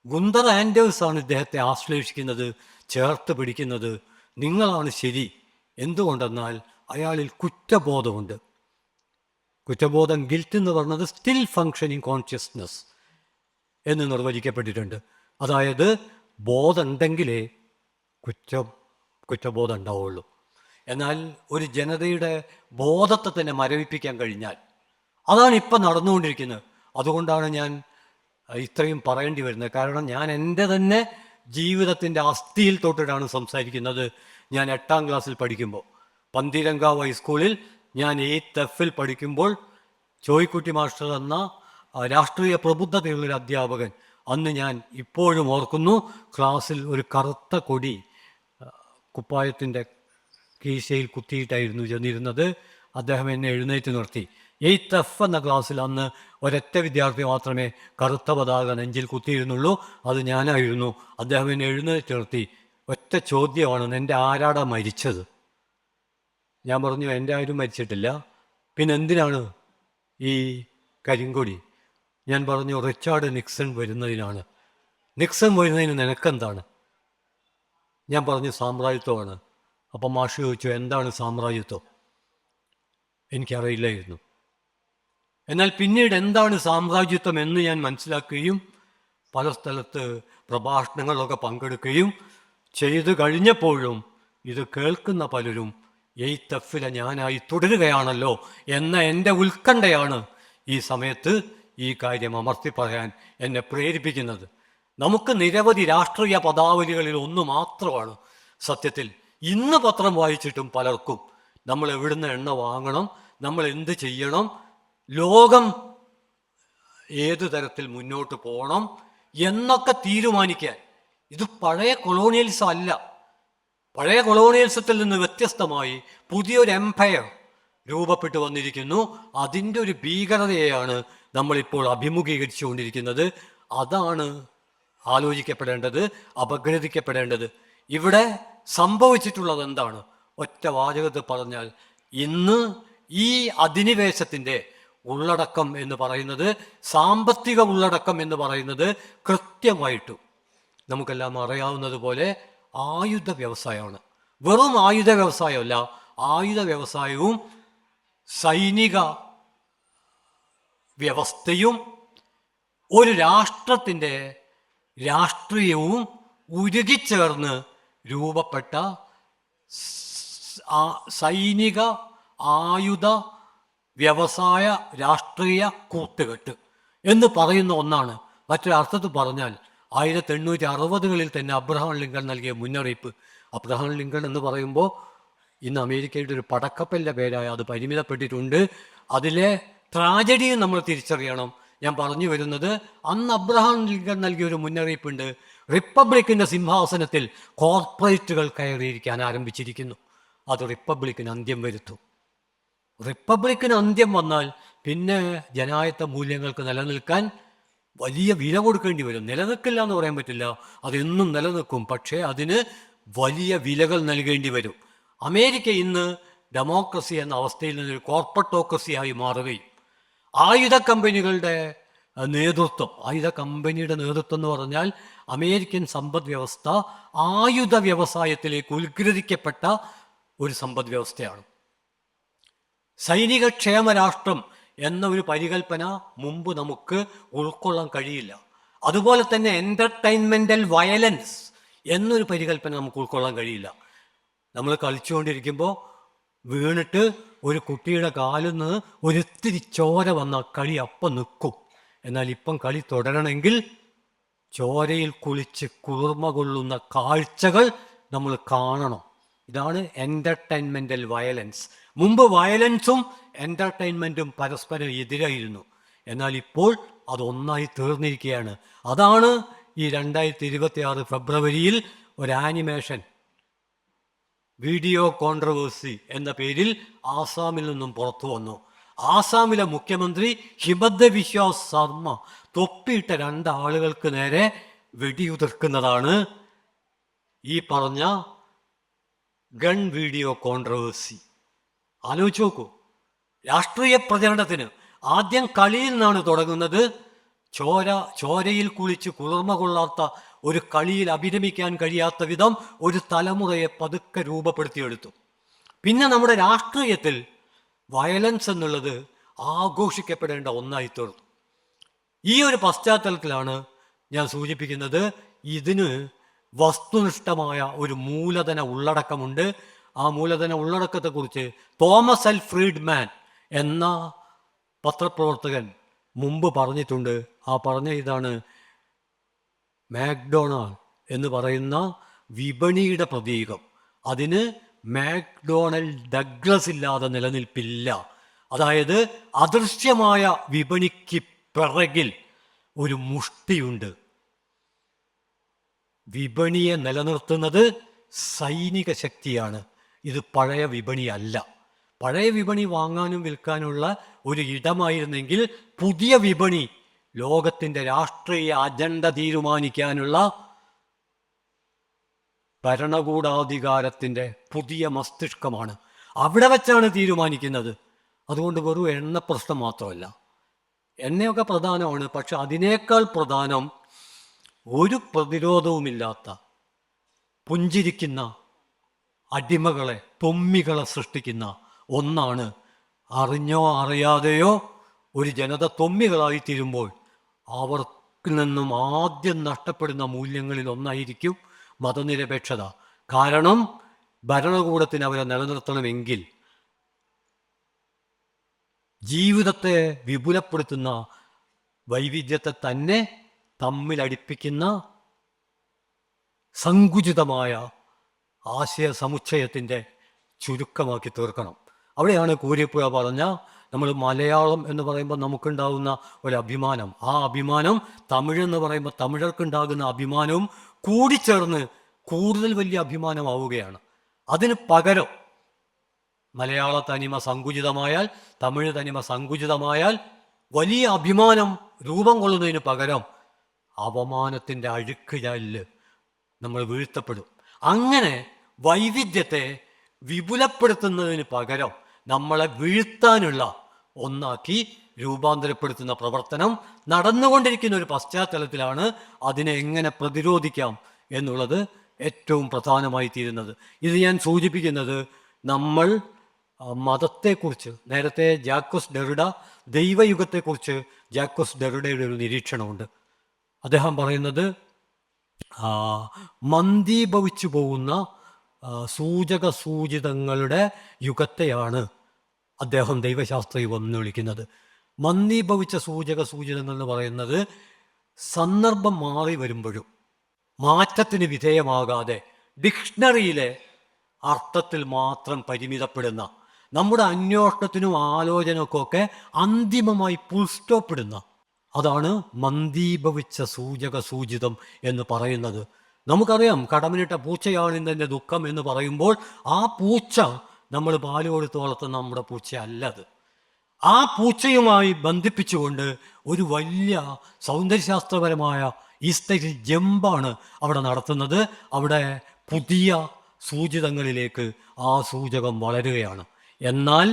ഗുന്തർ ആൻഡേഴ്സാണ് ഇദ്ദേഹത്തെ ആശ്ലേഷിക്കുന്നത്, ചേർത്ത് പിടിക്കുന്നത്. നിങ്ങളാണ് ശരി. എന്തുകൊണ്ടെന്നാൽ അയാളിൽ കുറ്റബോധമുണ്ട്. കുറ്റബോധം, ഗിൽറ്റ് എന്ന് പറഞ്ഞത് സ്റ്റിൽ ഫങ്ഷനിങ് കോൺഷ്യസ്നെസ് എന്ന് നിർവചിക്കപ്പെട്ടിട്ടുണ്ട്. അതായത് ബോധമുണ്ടെങ്കിലേ കുറ്റബോധം ഉണ്ടാവുള്ളൂ. എന്നാൽ ഒരു ജനതയുടെ ബോധത്തെ തന്നെ മരവിപ്പിക്കാൻ കഴിഞ്ഞാൽ, അതാണ് ഇപ്പം നടന്നുകൊണ്ടിരിക്കുന്നത്. അതുകൊണ്ടാണ് ഞാൻ ഇത്രയും പറയേണ്ടി വരുന്നത്. കാരണം ഞാൻ എൻ്റെ തന്നെ ജീവിതത്തിൻ്റെ അസ്ഥിയിൽ തൊട്ടിട്ടാണ് സംസാരിക്കുന്നത്. ഞാൻ 8ാം ക്ലാസ്സിൽ പഠിക്കുമ്പോൾ, പന്തീരങ്കാവ് ഹൈസ്കൂളിൽ ഞാൻ 8th F പഠിക്കുമ്പോൾ, ചോയ്ക്കുട്ടി മാസ്റ്റർ എന്ന രാഷ്ട്രീയ പ്രബുദ്ധതയുള്ളൊരു അധ്യാപകൻ, അന്ന് ഞാൻ ഇപ്പോഴും ഓർക്കുന്നു, ക്ലാസ്സിൽ ഒരു കറുത്ത കൊടി കുപ്പായത്തിൻ്റെ കീശയിൽ കുത്തിയിട്ടായിരുന്നു ചെന്നിരുന്നത്. അദ്ദേഹം എന്നെ എഴുന്നേറ്റ് നിർത്തി. 8th F എന്ന ക്ലാസ്സിൽ അന്ന് ഒരൊറ്റ വിദ്യാർത്ഥി മാത്രമേ കറുത്ത പതാക നെഞ്ചിൽ കുത്തിയിരുന്നുള്ളൂ, അത് ഞാനായിരുന്നു. അദ്ദേഹം എന്നെ എഴുന്നേറ്റ് നിർത്തി. ഒറ്റ ചോദ്യമാണ്, എൻ്റെ ആരാടാ മരിച്ചത്? ഞാൻ പറഞ്ഞു, എൻ്റെ ആരും മരിച്ചിട്ടില്ല. പിന്നെ എന്തിനാണ് ഈ കരിങ്കൊടി? ഞാൻ പറഞ്ഞു, റിച്ചാർഡ് നിക്സൺ വരുന്നതിനാണ്. നിക്സൺ വരുന്നതിന് നിനക്കെന്താണ്? ഞാൻ പറഞ്ഞു, സാമ്രാജ്യത്വമാണ്. അപ്പം മാഷ് ചോദിച്ചു, എന്താണ് സാമ്രാജ്യത്വം? എനിക്കറിയില്ലായിരുന്നു. എന്നാൽ പിന്നീട് എന്താണ് സാമ്രാജ്യത്വം എന്ന് ഞാൻ മനസ്സിലാക്കുകയും പല സ്ഥലത്ത് പ്രഭാഷണങ്ങളൊക്കെ പങ്കെടുക്കുകയും ചെയ്തു കഴിഞ്ഞപ്പോഴും ഇത് കേൾക്കുന്ന പലരും 8th F ഞാനായി തുടരുകയാണല്ലോ എന്ന എൻ്റെ ഉത്കണ്ഠയാണ് ഈ സമയത്ത് ഈ കാര്യം അമർത്തി പറയാൻ എന്നെ പ്രേരിപ്പിക്കുന്നത്. നമുക്ക് നിരവധി രാഷ്ട്രീയ പദാവലികളിൽ ഒന്ന് മാത്രമാണ് സത്യത്തിൽ ഇന്ന് പത്രം വായിച്ചിട്ടും പലർക്കും നമ്മൾ എവിടുന്ന് എണ്ണ വാങ്ങണം, നമ്മൾ എന്ത് ചെയ്യണം, ലോകം ഏതു തരത്തിൽ മുന്നോട്ട് പോകണം എന്നൊക്കെ തീരുമാനിക്കാൻ. ഇത് പഴയ കൊളോണിയലിസം അല്ല. പഴയ കൊളോണിയലിസത്തിൽ നിന്ന് വ്യത്യസ്തമായി പുതിയൊരു എംപയർ രൂപപ്പെട്ടു വന്നിരിക്കുന്നു. അതിൻ്റെ ഒരു ഭീകരതയെയാണ് നമ്മളിപ്പോൾ അഭിമുഖീകരിച്ചുകൊണ്ടിരിക്കുന്നത്. അതാണ് ആലോചിക്കപ്പെടേണ്ടത്, അപഗ്രഥിക്കപ്പെടേണ്ടത്. ഇവിടെ സംഭവിച്ചിട്ടുള്ളത് എന്താണ്? ഒറ്റ വാചകത്തിൽ പറഞ്ഞാൽ, ഇന്ന് ഈ അധിനിവേശത്തിൻ്റെ ഉള്ളടക്കം എന്ന് പറയുന്നത്, സാമ്പത്തിക ഉള്ളടക്കം എന്ന് പറയുന്നത് കൃത്യമായിട്ടും നമുക്കെല്ലാം അറിയാവുന്നത് പോലെ ആയുധ വ്യവസായമാണ്. വെറും ആയുധ വ്യവസായമല്ല, ആയുധ വ്യവസായവും സൈനിക വ്യവസ്ഥയും ഒരു രാഷ്ട്രത്തിൻ്റെ രാഷ്ട്രീയവും ഉരുകിച്ചേർന്ന് രൂപപ്പെട്ട സൈനിക ആയുധ വ്യവസായ രാഷ്ട്രീയ കൂട്ടുകെട്ട് എന്ന് പറയുന്ന ഒന്നാണ്. മറ്റൊരർത്ഥത്തിൽ പറഞ്ഞാൽ 1860-കളിൽ തന്നെ അബ്രഹാം ലിങ്കൺ നൽകിയ മുന്നറിയിപ്പ്. അബ്രഹാം ലിങ്കൺ എന്ന് പറയുമ്പോൾ ഇന്ന് അമേരിക്കയുടെ ഒരു പടക്കപ്പലിൻ്റെ പേരായ അത് പരിമിതപ്പെട്ടിട്ടുണ്ട്. അതിലെ ട്രാജഡിയും നമ്മൾ തിരിച്ചറിയണം. ഞാൻ പറഞ്ഞു വരുന്നത്, അന്ന് അബ്രഹാം ലിങ്കൺ നൽകിയ ഒരു മുന്നറിയിപ്പുണ്ട്. റിപ്പബ്ലിക്കിൻ്റെ സിംഹാസനത്തിൽ കോർപ്പറേറ്റുകൾ കയറിയിരിക്കാൻ ആരംഭിച്ചിരിക്കുന്നു. അത് റിപ്പബ്ലിക്കിന് അന്ത്യം വരുത്തും. റിപ്പബ്ലിക്കിന് അന്ത്യം വന്നാൽ പിന്നെ ജനായത്ത മൂല്യങ്ങൾക്ക് നിലനിൽക്കാൻ വലിയ വില കൊടുക്കേണ്ടി വരും. നിലനിൽക്കില്ല എന്ന് പറയാൻ പറ്റില്ല, അതെന്നും നിലനിൽക്കും. പക്ഷേ അതിന് വലിയ വിലകൾ നൽകേണ്ടി വരും. അമേരിക്ക ഇന്ന് ഡെമോക്രസി എന്ന അവസ്ഥയിൽ നിന്നൊരു കോർപ്പറേറ്റോക്രസിയായി മാറുകയും ആയുധ കമ്പനികളുടെ നേതൃത്വം, ആയുധ കമ്പനിയുടെ നേതൃത്വം എന്ന് പറഞ്ഞാൽ അമേരിക്കൻ സമ്പദ് വ്യവസ്ഥ ആയുധ വ്യവസായത്തിലേക്ക് ഉത്ഗ്രഥിക്കപ്പെട്ട ഒരു സമ്പദ് വ്യവസ്ഥയാണ്. സൈനിക ക്ഷേമ രാഷ്ട്രം എന്ന ഒരു പരികല്പന മുമ്പ് നമുക്ക് ഉൾക്കൊള്ളാൻ കഴിയില്ല. അതുപോലെ തന്നെ എൻ്റർടൈൻമെൻ്റൽ വയലൻസ് എന്നൊരു പരികല്പന നമുക്ക് ഉൾക്കൊള്ളാൻ കഴിയില്ല. നമ്മൾ കളിച്ചുകൊണ്ടിരിക്കുമ്പോൾ വീണിട്ട് ഒരു കുട്ടിയുടെ കാലിൽ നിന്ന് ഒരിത്തിരി ചോര വന്ന കളി അപ്പം നിൽക്കും. എന്നാൽ ഇപ്പം കളി തുടരണമെങ്കിൽ ചോരയിൽ കുളിച്ച് കുളിർമ കൊള്ളുന്ന കാഴ്ചകൾ നമ്മൾ കാണണം. ഇതാണ് എൻ്റർടൈൻമെൻ്റൽ വയലൻസ്. മുമ്പ് വയലൻസും എൻ്റർടൈൻമെൻറ്റും പരസ്പരം എതിരായിരുന്നു. എന്നാൽ ഇപ്പോൾ അതൊന്നായി തീർന്നിരിക്കുകയാണ്. അതാണ് ഈ 2026 ഫെബ്രുവരിയിൽ ഒരു ആനിമേഷൻ വീഡിയോ കോൺട്രവേഴ്സി എന്ന പേരിൽ ആസാമിൽ നിന്നും പുറത്തു വന്നു. ആസാമിലെ മുഖ്യമന്ത്രി ഹിമന്ത ബിശ്വ ശർമ്മ തൊപ്പിയിട്ട 2 ആളുകൾക്ക് നേരെ വെടിയുതിർക്കുന്നതാണ് ഈ പറഞ്ഞ ഗൺ വീഡിയോ കോൺട്രവേഴ്സി. ആലോചിച്ച് നോക്കൂ. രാഷ്ട്രീയ പ്രചരണത്തിന് ആദ്യം കളിയിൽ നിന്നാണ് തുടങ്ങുന്നത്. ചോരയിൽ കുളിച്ച് കുളിർമ കൊള്ളാത്ത ഒരു കളിയിൽ അഭിരമിക്കാൻ കഴിയാത്ത വിധം ഒരു തലമുറയെ പതുക്കെ രൂപപ്പെടുത്തിയെടുത്തു. പിന്നെ നമ്മുടെ രാഷ്ട്രീയത്തിൽ വയലൻസ് എന്നുള്ളത് ആഘോഷിക്കപ്പെടേണ്ട ഒന്നായി തീർന്നു. ഈ ഒരു പശ്ചാത്തലത്തിലാണ് ഞാൻ സൂചിപ്പിക്കുന്നത്, ഇതിന് വസ്തുനിഷ്ഠമായ ഒരു മൂലധന ഉള്ളടക്കമുണ്ട്. ആ മൂലധന ഉള്ളടക്കത്തെക്കുറിച്ച് തോമസ് എൽ ഫ്രീഡ്മാൻ എന്ന പത്രപ്രവർത്തകൻ മുമ്പ് പറഞ്ഞിട്ടുണ്ട്. ആ പറഞ്ഞ ഇതാണ്: മാക്ഡൊണാൾഡ് എന്ന് പറയുന്ന വിപണിയുടെ പ്രതീകം, അതിന് മാക്ഡൊണാൾഡ് ഡഗ്ലസ് ഇല്ലാതെ നിലനിൽപ്പില്ല. അതായത് അദൃശ്യമായ വിപണിക്ക് പിറകിൽ ഒരു മുഷ്ടിയുണ്ട്. വിപണിയെ നിലനിർത്തുന്നത് സൈനിക ശക്തിയാണ്. ഇത് പഴയ വിപണിയല്ല. പഴയ വിപണി വാങ്ങാനും വിൽക്കാനുള്ള ഒരു ഇടമായിരുന്നെങ്കിൽ പുതിയ വിപണി ലോകത്തിൻ്റെ രാഷ്ട്രീയ അജണ്ട തീരുമാനിക്കാനുള്ള ഭരണകൂടാധികാരത്തിൻ്റെ പുതിയ മസ്തിഷ്കമാണ്. അവിടെ വെച്ചാണ് തീരുമാനിക്കുന്നത്. അതുകൊണ്ട് വെറും എണ്ണ പ്രശ്നം മാത്രമല്ല, എണ്ണയൊക്കെ പ്രധാനമാണ്. പക്ഷെ അതിനേക്കാൾ പ്രധാനം ഒരു പ്രതിരോധവുമില്ലാത്ത പുഞ്ചിരിക്കുന്ന അടിമകളെ, തൊമ്മികളെ സൃഷ്ടിക്കുന്ന ഒന്നാണ്. അറിഞ്ഞോ അറിയാതെയോ ഒരു ജനത തൊമ്മികളായി തീരുമ്പോൾ അവർക്ക് നിന്നും ആദ്യം നഷ്ടപ്പെടുന്ന മൂല്യങ്ങളിൽ ഒന്നായിരിക്കും മതനിരപേക്ഷത. കാരണം ഭരണകൂടത്തിന് അവരെ നിലനിർത്തണമെങ്കിൽ ജീവിതത്തെ വിപുലപ്പെടുത്തുന്ന വൈവിധ്യത്തെ തന്നെ തമ്മിലടിപ്പിക്കുന്ന സങ്കുചിതമായ ആശയ സമുച്ചയത്തിൻ്റെ ചുരുക്കമാക്കി തീർക്കണം. അവിടെയാണ് കൂരിപ്പുഴ പറഞ്ഞ നമ്മൾ മലയാളം എന്ന് പറയുമ്പോൾ നമുക്കുണ്ടാകുന്ന ഒരു അഭിമാനം, ആ അഭിമാനം തമിഴെന്ന് പറയുമ്പോൾ തമിഴർക്കുണ്ടാകുന്ന അഭിമാനവും കൂടിച്ചേർന്ന് കൂടുതൽ വലിയ അഭിമാനമാവുകയാണ്. അതിന് പകരം മലയാള തനിമ സങ്കുചിതമായാൽ, തമിഴ് തനിമ സങ്കുചിതമായാൽ വലിയ അഭിമാനം രൂപം കൊള്ളുന്നതിന് പകരം അപമാനത്തിൻ്റെ അഴുക്കുചാലിൽ നമ്മൾ വീഴ്ത്തപ്പെടും. അങ്ങനെ വൈവിധ്യത്തെ വിപുലപ്പെടുത്തുന്നതിന് പകരം നമ്മളെ വീഴ്ത്താനുള്ള ഒന്നാക്കി രൂപാന്തരപ്പെടുത്തുന്ന പ്രവർത്തനം നടന്നുകൊണ്ടിരിക്കുന്ന ഒരു പശ്ചാത്തലത്തിലാണ് അതിനെ എങ്ങനെ പ്രതിരോധിക്കാം എന്നുള്ളത് ഏറ്റവും പ്രധാനമായി തീരുന്നത്. ഇത് ഞാൻ സൂചിപ്പിക്കുന്നത് നമ്മൾ മതത്തെക്കുറിച്ച് നേരത്തെ ജാക്കോസ് ഡെറിഡ ദൈവയുഗത്തെക്കുറിച്ച് ജാക്കോസ് ഡെറിഡയുടെ ഒരു നിരീക്ഷണമുണ്ട്. അദ്ദേഹം പറയുന്നത് മന്ദീഭവിച്ചു പോകുന്ന സൂചക സൂചിതങ്ങളുടെ യുഗത്തെയാണ് അദ്ദേഹം ദൈവശാസ്ത്ര യുഗം എന്ന് വിളിക്കുന്നത്. മന്ദീഭവിച്ച സൂചക സൂചിതങ്ങൾ എന്ന് പറയുന്നത് സന്ദർഭം മാറി വരുമ്പോഴും മാറ്റത്തിന് വിധേയമാകാതെ ഡിക്ഷണറിയിലെ അർത്ഥത്തിൽ മാത്രം പരിമിതപ്പെടുന്ന, നമ്മുടെ അന്വേഷണത്തിനും ആലോചനക്കൊക്കെ അന്തിമമായി ഫുൾ സ്റ്റോപ്പ് ഇടുന്ന, അതാണ് മന്ദീഭവിച്ച സൂചക സൂചിതം എന്ന് പറയുന്നത്. നമുക്കറിയാം കടമിനിട്ട പൂച്ചയാണിന്നതിൻ്റെ ദുഃഖം എന്ന് പറയുമ്പോൾ ആ പൂച്ച നമ്മൾ പാല് കൊടുത്ത് വളർത്തുന്ന നമ്മുടെ പൂച്ച അല്ലത്. ആ പൂച്ചയുമായി ബന്ധിപ്പിച്ചുകൊണ്ട് ഒരു വലിയ സൗന്ദര്യശാസ്ത്രപരമായ ഈസ്തറ്റിക് ജമ്പാണ് അവിടെ നടത്തുന്നത്. അവിടെ പുതിയ സൂചിതങ്ങളിലേക്ക് ആ സൂചകം വളരുകയാണ്. എന്നാൽ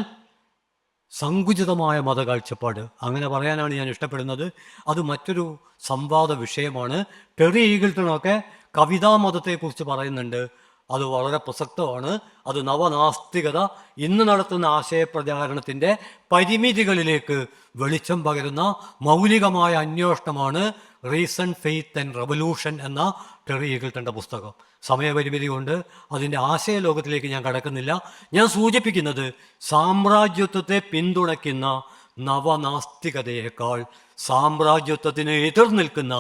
സങ്കുചിതമായ മതകാഴ്ചപ്പാട്, അങ്ങനെ പറയാനാണ് ഞാൻ ഇഷ്ടപ്പെടുന്നത്, അത് മറ്റൊരു സംവാദ വിഷയമാണ്. ടെറി ഈഗിൾട്ടണൊക്കെ കവിതാ മതത്തെക്കുറിച്ച് പറയുന്നുണ്ട്. അത് വളരെ പ്രസക്തമാണ്. അത് നവനാസ്തികത ഇന്ന് നടത്തുന്ന ആശയപ്രചാരണത്തിൻ്റെ പരിമിതികളിലേക്ക് വെളിച്ചം പകരുന്ന മൗലികമായ അന്വേഷണമാണ് റീസൺ, ഫെയ്ത്ത് ആൻഡ് റെവല്യൂഷൻ എന്ന ടെറി ഈഗിൾട്ടൻ്റെ പുസ്തകം. സമയപരിമിതി കൊണ്ട് അതിൻ്റെ ആശയലോകത്തിലേക്ക് ഞാൻ കടക്കുന്നില്ല. ഞാൻ സൂചിപ്പിക്കുന്നത് സാമ്രാജ്യത്വത്തെ പിന്തുണയ്ക്കുന്ന നവനാസ്തികതയേക്കാൾ സാമ്രാജ്യത്വത്തിന് എതിർ നിൽക്കുന്ന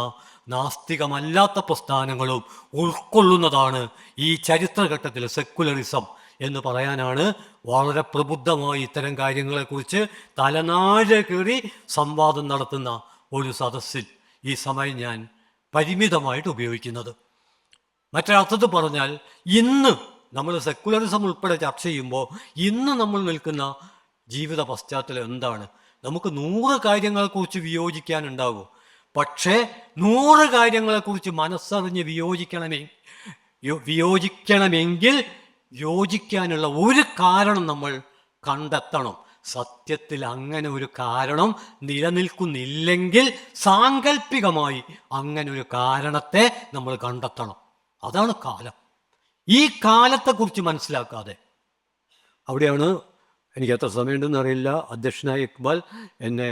നാസ്തികമല്ലാത്ത പ്രസ്ഥാനങ്ങളും ഉൾക്കൊള്ളുന്നതാണ് ഈ ചരിത്രഘട്ടത്തിൽ സെക്കുലറിസം എന്ന് പറയാനാണ് വളരെ പ്രബുദ്ധമായി ഇത്തരം കാര്യങ്ങളെക്കുറിച്ച് തലനാഴ കയറി സംവാദം നടത്തുന്ന ഒരു സദസ്സിൽ ഈ സമയം ഞാൻ പരിമിതമായിട്ട് ഉപയോഗിക്കുന്നത്. മറ്റൊരർത്ഥത്തിൽ പറഞ്ഞാൽ ഇന്ന് നമ്മൾ സെക്കുലറിസം ഉൾപ്പെടെ ചർച്ച ചെയ്യുമ്പോൾ ഇന്ന് നമ്മൾ നിൽക്കുന്ന ജീവിത പശ്ചാത്തലം എന്താണ്? നമുക്ക് 100 കാര്യങ്ങളെക്കുറിച്ച് വിയോജിക്കാനുണ്ടാകും. പക്ഷേ 100 കാര്യങ്ങളെക്കുറിച്ച് മനസ്സറിഞ്ഞ് വിയോജിക്കണമെങ്കിൽ യോജിക്കാനുള്ള ഒരു കാരണം നമ്മൾ കണ്ടെത്തണം. സത്യത്തിൽ അങ്ങനെ ഒരു കാരണം നിലനിൽക്കുന്നില്ലെങ്കിൽ സാങ്കല്പികമായി അങ്ങനെ ഒരു കാരണത്തെ നമ്മൾ കണ്ടെത്തണം. അതാണ് കാലം. ഈ കാലത്തെക്കുറിച്ച് മനസ്സിലാക്കാതെ, അവിടെയാണ് എനിക്ക് എത്ര സമയമുണ്ടെന്ന് അറിയില്ല, അധ്യക്ഷനായ ഇക്ബാൽ എന്നെ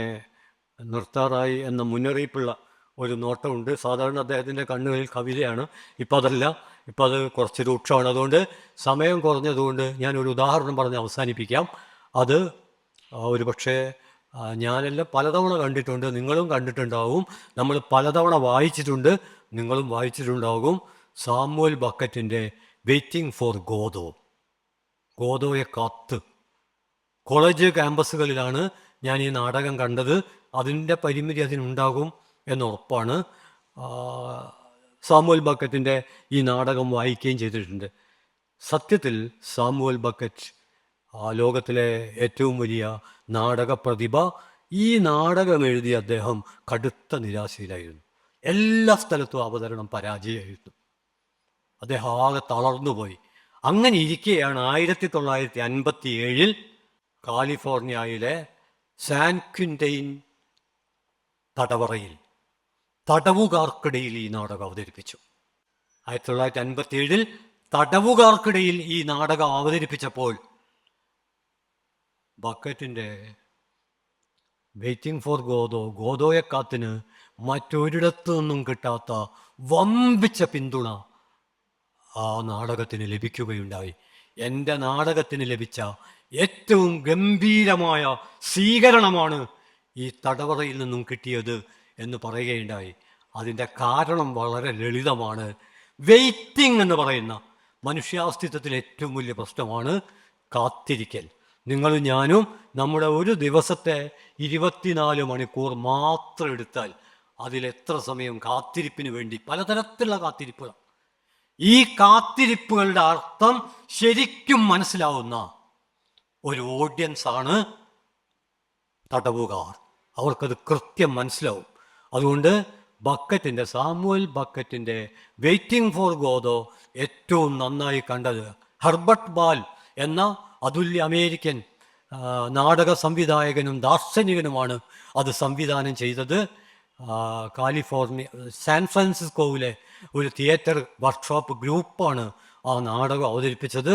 നിർത്താറായി എന്ന മുന്നറിയിപ്പുള്ള ഒരു നോട്ടമുണ്ട്. സാധാരണ അദ്ദേഹത്തിൻ്റെ കണ്ണുകളിൽ കവിതയാണ്, ഇപ്പം അതല്ല, ഇപ്പം അത് കുറച്ച് രൂക്ഷമാണ്. അതുകൊണ്ട് സമയം കുറഞ്ഞതുകൊണ്ട് ഞാനൊരു ഉദാഹരണം പറഞ്ഞ് അവസാനിപ്പിക്കാം. അത് ഒരു പക്ഷേ ഞാനെല്ലാം പലതവണ കണ്ടിട്ടുണ്ട്, നിങ്ങളും കണ്ടിട്ടുണ്ടാവും, നമ്മൾ പലതവണ വായിച്ചിട്ടുണ്ട്, നിങ്ങളും വായിച്ചിട്ടുണ്ടാകും. സാമുവൽ ബക്കറ്റിൻ്റെ വെയിറ്റിംഗ് ഫോർ ഗോദോ, ഗോദോയെ കാത്ത്. കോളേജ് ക്യാമ്പസുകളിലാണ് ഞാൻ ഈ നാടകം കണ്ടത്. അതിൻ്റെ പരിമിതി അതിനുണ്ടാകും എന്നുറപ്പാണ്. സാമുവൽ ബക്കറ്റിൻ്റെ ഈ നാടകം വായിക്കുകയും ചെയ്തിട്ടുണ്ട്. സത്യത്തിൽ സാമുവൽ ബക്കറ്റ് ലോകത്തിലെ ഏറ്റവും വലിയ നാടക പ്രതിഭ. ഈ നാടകം എഴുതിയ അദ്ദേഹം കടുത്ത നിരാശയിലായിരുന്നു. എല്ലാ സ്ഥലത്തും അവതരണം പരാജയമായിരുന്നു. അദ്ദേഹം ആകെ തളർന്നുപോയി. അങ്ങനെ ഇരിക്കെയാണ് 1957 കാലിഫോർണിയയിലെ സാൻ ക്വിൻറ്റൈൻ തടവറയിൽ തടവുകാർക്കിടയിൽ ഈ നാടകം അവതരിപ്പിച്ചു. 1957 തടവുകാർക്കിടയിൽ ഈ നാടകം അവതരിപ്പിച്ചപ്പോൾ ബക്കറ്റിൻ്റെ വെയിറ്റിംഗ് ഫോർ ഗോദോ, ഗോദോയെ കാത്തിന് മറ്റൊരിടത്തു നിന്നും കിട്ടാത്ത വമ്പിച്ച പിന്തുണ ആ നാടകത്തിന് ലഭിക്കുകയുണ്ടായി. എൻ്റെ നാടകത്തിന് ലഭിച്ച ഏറ്റവും ഗംഭീരമായ സ്വീകരണമാണ് ഈ തടവറയിൽ നിന്നും കിട്ടിയത് എന്ന് പറയുകയുണ്ടായി. അതിൻ്റെ കാരണം വളരെ ലളിതമാണ്. വെയിറ്റിംഗ് എന്ന് പറയുന്ന മനുഷ്യാസ്തിത്വത്തിലെ ഏറ്റവും വലിയ പ്രശ്നമാണ് കാത്തിരിക്കൽ. നിങ്ങളും ഞാനും നമ്മുടെ ഒരു ദിവസത്തെ 24 മണിക്കൂർ മാത്രം എടുത്താൽ അതിലെത്ര സമയം കാത്തിരിപ്പിന് വേണ്ടി, പലതരത്തിലുള്ള കാത്തിരിപ്പുകൾ. ഈ കാത്തിരിപ്പുകളുടെ അർത്ഥം ശരിക്കും മനസ്സിലാവുന്ന ഒരു ഓഡിയൻസാണ് തടവുകാർ. അവർക്കത് കൃത്യം മനസ്സിലാവും. അതുകൊണ്ട് സാമുവൽ ബക്കറ്റിൻ്റെ വെയിറ്റിംഗ് ഫോർ ഗോദോ ഏറ്റവും നന്നായി കണ്ടത് ഹെർബർട്ട് ബാൽ എന്ന അതുല്യ അമേരിക്കൻ നാടക സംവിധായകനും ദാർശനികനുമാണ് അത് സംവിധാനം ചെയ്തത്. കാലിഫോർണിയ സാൻ ഫ്രാൻസിസ്കോവിലെ ഒരു തിയേറ്റർ വർക്ക്ഷോപ്പ് ഗ്രൂപ്പാണ് ആ നാടകം അവതരിപ്പിച്ചത്.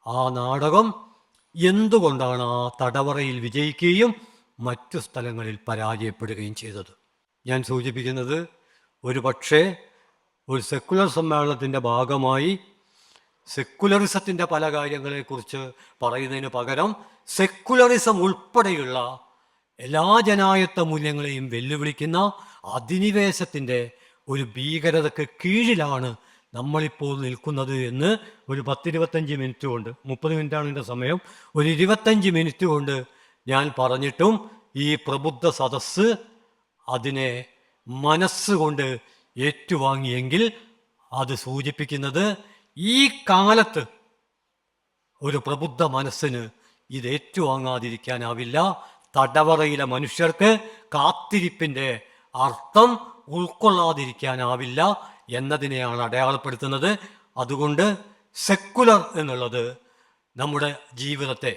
ആ നാടകം എന്തുകൊണ്ടാണ് ആ തടവറയിൽ വിജയിക്കുകയും മറ്റു സ്ഥലങ്ങളിൽ പരാജയപ്പെടുകയും ചെയ്തത്? ഞാൻ സൂചിപ്പിക്കുന്നത്, ഒരു പക്ഷേ ഒരു സെക്കുലർ സമ്മേളനത്തിൻ്റെ ഭാഗമായി സെക്കുലറിസത്തിൻ്റെ പല കാര്യങ്ങളെക്കുറിച്ച് പറയുന്നതിന് പകരം സെക്കുലറിസം ഉൾപ്പെടെയുള്ള എല്ലാ ജനായത്ത മൂല്യങ്ങളെയും വെല്ലുവിളിക്കുന്ന അധിനിവേശത്തിൻ്റെ ഒരു ഭീകരതയ്ക്ക് കീഴിലാണ് നമ്മളിപ്പോൾ നിൽക്കുന്നത് എന്ന് ഒരു 10-25 മിനിറ്റ് കൊണ്ട്, 30 മിനിറ്റാണ് എൻ്റെ സമയം, ഒരു 25 മിനിറ്റ് കൊണ്ട് ഞാൻ പറഞ്ഞിട്ടും ഈ പ്രബുദ്ധ സദസ്സ് അതിനെ മനസ്സുകൊണ്ട് ഏറ്റുവാങ്ങിയെങ്കിൽ അത് സൂചിപ്പിക്കുന്നത് ഈ കാലത്ത് ഒരു പ്രബുദ്ധ മനസ്സിന് ഇത് ഏറ്റുവാങ്ങാതിരിക്കാനാവില്ല. തടവറയിലെ മനുഷ്യർക്ക് കാത്തിരിപ്പിൻ്റെ അർത്ഥം ഉൾക്കൊള്ളാതിരിക്കാനാവില്ല എന്നതിനെയാണ് അടയാളപ്പെടുത്തുന്നത്. അതുകൊണ്ട് സെക്കുലർ എന്നുള്ളത് നമ്മുടെ ജീവിതത്തെ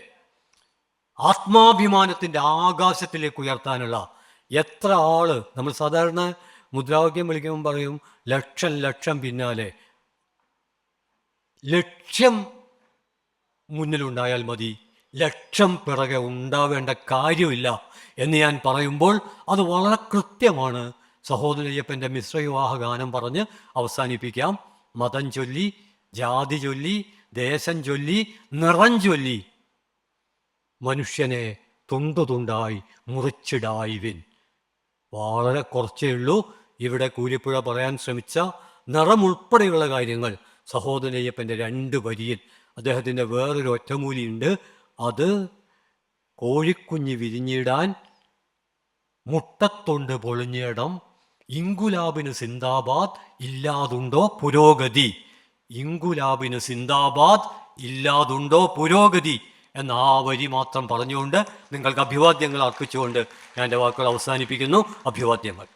ആത്മാഭിമാനത്തിൻ്റെ ആകാശത്തിലേക്ക് ഉയർത്താനുള്ള എത്ര ആള്, നമ്മൾ സാധാരണ മുദ്രാവാക്യം വിളിക്കുമ്പോൾ പറയും ലക്ഷം ലക്ഷം പിന്നാലെ, ലക്ഷ്യം മുന്നിലുണ്ടായാൽ മതി, ലക്ഷം പിറകെ ഉണ്ടാവേണ്ട കാര്യമില്ല എന്ന് ഞാൻ പറയുമ്പോൾ അത് വളരെ കൃത്യമാണ്. സഹോദരയ്യപ്പൻ്റെ മിശ്രവിവാഹ ഗാനം പറഞ്ഞ് അവസാനിപ്പിക്കാം. മതം ചൊല്ലി, ജാതി ചൊല്ലി, ദേശം ചൊല്ലി, നിറം ചൊല്ലി മനുഷ്യനെ തുണ്ടു തുണ്ടായി മുറിച്ചിടായിവിൻ. വളരെ കുറച്ചേ ഉള്ളൂ. ഇവിടെ കൂലിപ്പുഴ പറയാൻ ശ്രമിച്ച നിറമുൾപ്പെടെയുള്ള കാര്യങ്ങൾ സഹോദരയ്യപ്പൻ്റെ 2 വരിയിൽ. അദ്ദേഹത്തിൻ്റെ വേറൊരു ഒറ്റമൂലിയുണ്ട്. അത് കോഴിക്കുഞ്ഞ് വിരിഞ്ഞിടാൻ മുട്ടത്തൊണ്ട് പൊളിഞ്ഞിടം, ഇങ്കുലാബിന് സിന്ദാബാദ് ഇല്ലാതുണ്ടോ പുരോഗതി. ഇങ്കുലാബിന് സിന്ദാബാദ് ഇല്ലാതുണ്ടോ പുരോഗതി എന്ന ആ വരി മാത്രം പറഞ്ഞുകൊണ്ട് നിങ്ങൾക്ക് അഭിവാദ്യങ്ങൾ അർപ്പിച്ചുകൊണ്ട് ഞാൻ എൻ്റെ വാക്കുകൾ അവസാനിപ്പിക്കുന്നു. അഭിവാദ്യങ്ങൾ.